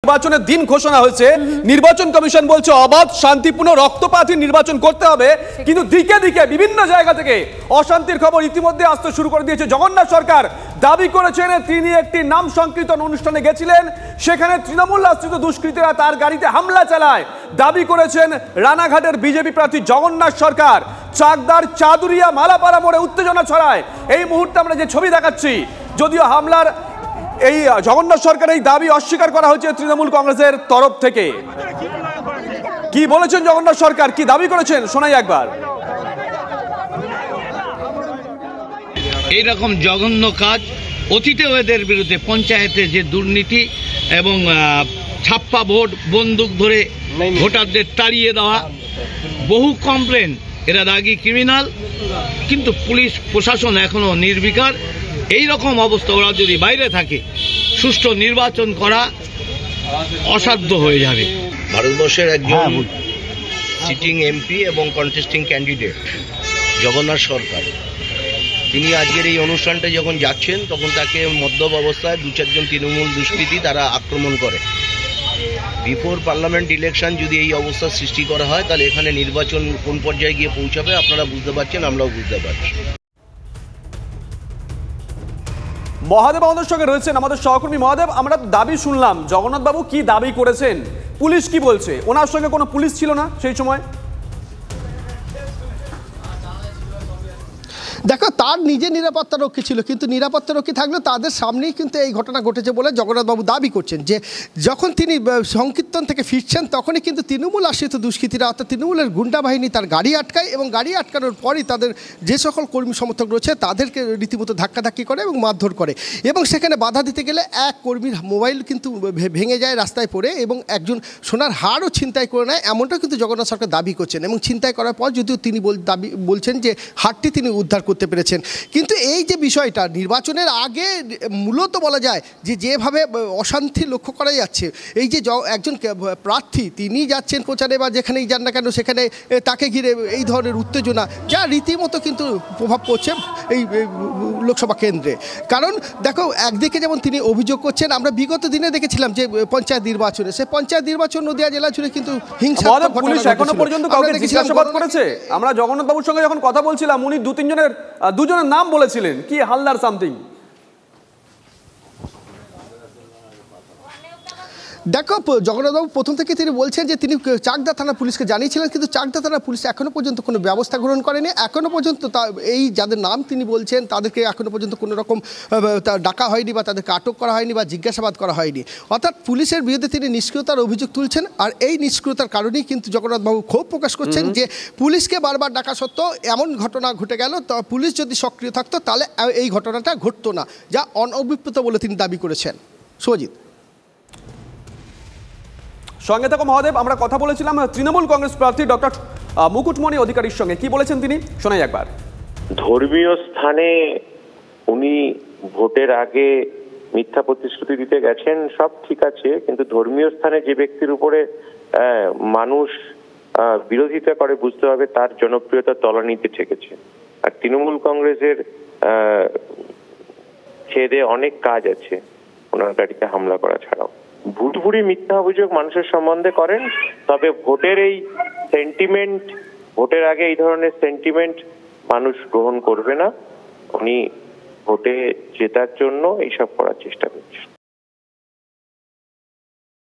নির্বাচনের দিন ঘোষণা হয়েছে, নির্বাচন কমিশন বলছে অবাধ শান্তিপূর্ণ রক্তপাতহীন নির্বাচন করতে হবে, কিন্তু দিকে দিকে বিভিন্ন জায়গা থেকে অশান্তির খবর ইতিমধ্যে আসতে শুরু করে দিয়েছে। জগন্নাথ সরকার দাবি করেছেন তিনি একটি নাম সংকীর্তন অনুষ্ঠানে গেছিলেন, সেখানে তৃণমূল আশ্রিত দুষ্কৃতীরা তার গাড়িতে হামলা চালায়। দাবি করেছেন রানাঘাটের বিজেপি প্রার্থী জগন্নাথ সরকার। চাকদার চাদুরিয়া মালাপাড়া মোড়ে উত্তেজনা ছড়ায়। এই মুহূর্তে আমরা যে ছবি দেখাচ্ছি, যদিও হামলার এই জগন্নাথ সরকারের এই দাবি অস্বীকার করা হয়েছে তৃণমূল কংগ্রেসের তরফ থেকে। কি বলেছেন জগন্নাথ সরকার, কি দাবি করেছেন শোনাই একবার। এইরকম জঘন্য কাজ অতীতেও এদের বিরুদ্ধে পঞ্চায়েতে যে দুর্নীতি এবং ছাপ্পা ভোট, বন্দুক ধরে ভোটারদের তাড়িয়ে দেওয়া, বহু কমপ্লেন, এরা দাগি ক্রিমিনাল, কিন্তু পুলিশ প্রশাসন এখনো নির্বিকার। এই রকম অবস্থা, ওরা যদি বাইরে থাকে সুষ্ঠু নির্বাচন করা অসাধ্য হয়ে যাবে। ভারতবর্ষের একজন সিটিং এমপি এবং কন্টেস্টিং ক্যান্ডিডেট জগন্নাথ সরকার, তিনি আজকের এই অনুষ্ঠানটা যখন যাচ্ছেন তখন তাকে মদ্যপ অবস্থায় 2-4 জন তৃণমূল দুষ্কৃতী তারা আক্রমণ করে। বিফোর পার্লামেন্ট ইলেকশন যদি এই অবস্থা সৃষ্টি করা হয়, তাহলে এখানে নির্বাচন কোন পর্যায়ে গিয়ে পৌঁছাবে আপনারা বুঝতে পারছেন, আমরাও বুঝতে পারছি। মহাদেব আমাদের সঙ্গে রয়েছেন, আমাদের সহকর্মী। মহাদেব, আমরা দাবি শুনলাম, জগন্নাথ বাবু কি দাবি করেছেন, পুলিশ কি বলছে? ওনার সঙ্গে কোনো পুলিশ ছিল না সেই সময়? দেখো, তার নিজের নিরাপত্তা রক্ষী ছিল, কিন্তু নিরাপত্তা রক্ষী থাকলেও তাদের সামনেই কিন্তু এই ঘটনা ঘটেছে বলে জগন্নাথবাবু দাবি করছেন যে যখন তিনি সংকীর্তন থেকে ফিরছেন তখনই কিন্তু তৃণমূল আশ্রিত দুষ্কৃতীরা অর্থাৎ তৃণমূলের গুন্ডা বাহিনী তার গাড়ি আটকায়, এবং গাড়ি আটকানোর পরই তাদের যে সকল কর্মী সমর্থক রয়েছে তাদেরকে রীতিমতো ধাক্কাধাক্কি করে এবং মারধর করে, এবং সেখানে বাধা দিতে গেলে এক কর্মীর মোবাইল কিন্তু ভেঙে যায় রাস্তায় পড়ে, এবং একজন সোনার হারও ছিনতাই করে নেয়, এমনটা কিন্তু জগন্নাথ সরকার দাবি করছেন। এবং ছিনতাই করার পর যদিও তিনি বলছেন যে হারটি তিনি উদ্ধার করতে পেরেছেন। কিন্তু এই যে বিষয়টা নির্বাচনের আগে মূলত বলা যায় যে যেভাবে অশান্তি লক্ষ্য করা যাচ্ছে, এই যে একজন প্রার্থী তিনি যাচ্ছেন প্রচারে বা যেখানেই যান না কেন সেখানে তাকে ঘিরে এই ধরনের উত্তেজনা, যা রীতিমতো কিন্তু প্রভাব পড়ছে এই লোকসভা কেন্দ্রে। কারণ দেখো, একদিকে যেমন তিনি অভিযোগ করছেন, আমরা বিগত দিনে দেখেছিলাম যে পঞ্চায়েত নির্বাচনে, সে পঞ্চায়েত নির্বাচন নদিয়া জেলা জুড়ে কিন্তু হিংসা এখনো পর্যন্ত কাউকে জিজ্ঞাসাবাদ করেছে? আমরা জগন্নাথ বাবুর সঙ্গে যখন কথা বলছিলাম, উনি দুজনের নাম বলেছিলেন, কি হালদার সামথিং। দেখো, জগন্নাথবাবু প্রথম থেকে তিনি বলছেন যে তিনি চাকদা থানা পুলিশকে জানিয়েছিলেন, কিন্তু চাকদা থানা পুলিশ এখনও পর্যন্ত কোনো ব্যবস্থা গ্রহণ করেনি। এখনও পর্যন্ত এই যাদের নাম তিনি বলছেন তাদেরকে এখনও পর্যন্ত কোনো রকম ডাকা হয়নি বা তাদেরকে আটক করা হয়নি বা জিজ্ঞাসাবাদ করা হয়নি। অর্থাৎ পুলিশের বিরুদ্ধে তিনি নিষ্ক্রিয়তার অভিযোগ তুলছেন, আর এই নিষ্ক্রিয়তার কারণেই কিন্তু জগন্নাথবাবু ক্ষোভ প্রকাশ করছেন যে পুলিশকে বারবার ডাকা সত্ত্বেও এমন ঘটনা ঘটে গেল, পুলিশ যদি সক্রিয় থাকতো তাহলে এই ঘটনাটা ঘটতো না, যা অনভিপ্রেত বলে তিনি দাবি করেছেন। সুজিত সঙ্গে থাকো মহাদেব। আমরা কথা বলেছিলাম তৃণমূল কংগ্রেস প্রার্থী ডক্টর মুকুটমণি অধিকারীর সঙ্গে, কি বলেছেন তিনি শোনাই একবার। ধর্মীয় স্থানে উনি ভোটের আগে মিথ্যা প্রতিশ্রুতি দিতে গেছেন, সব ঠিক আছে, কিন্তু ধর্মীয় স্থানে যে ব্যক্তির উপরে মানুষ বিরোধিতা করে বুঝতে হবে তার জনপ্রিয়তা তলানিতে ঠেকেছে। আর তৃণমূল কংগ্রেসের ছেদে অনেক কাজ আছে ওনার গাড়িতে হামলা করা ছাড়াও। ভুটভুরি মিথ্যা অভিযোগ মানুষের সম্বন্ধে করেন, তবে ভোটের এই সেন্টিমেন্ট, ভোটের আগে এই ধরনের সেন্টিমেন্ট মানুষ গ্রহণ করবে না। উনি ভোটে জেতার জন্য এইসব করার চেষ্টা করছেন।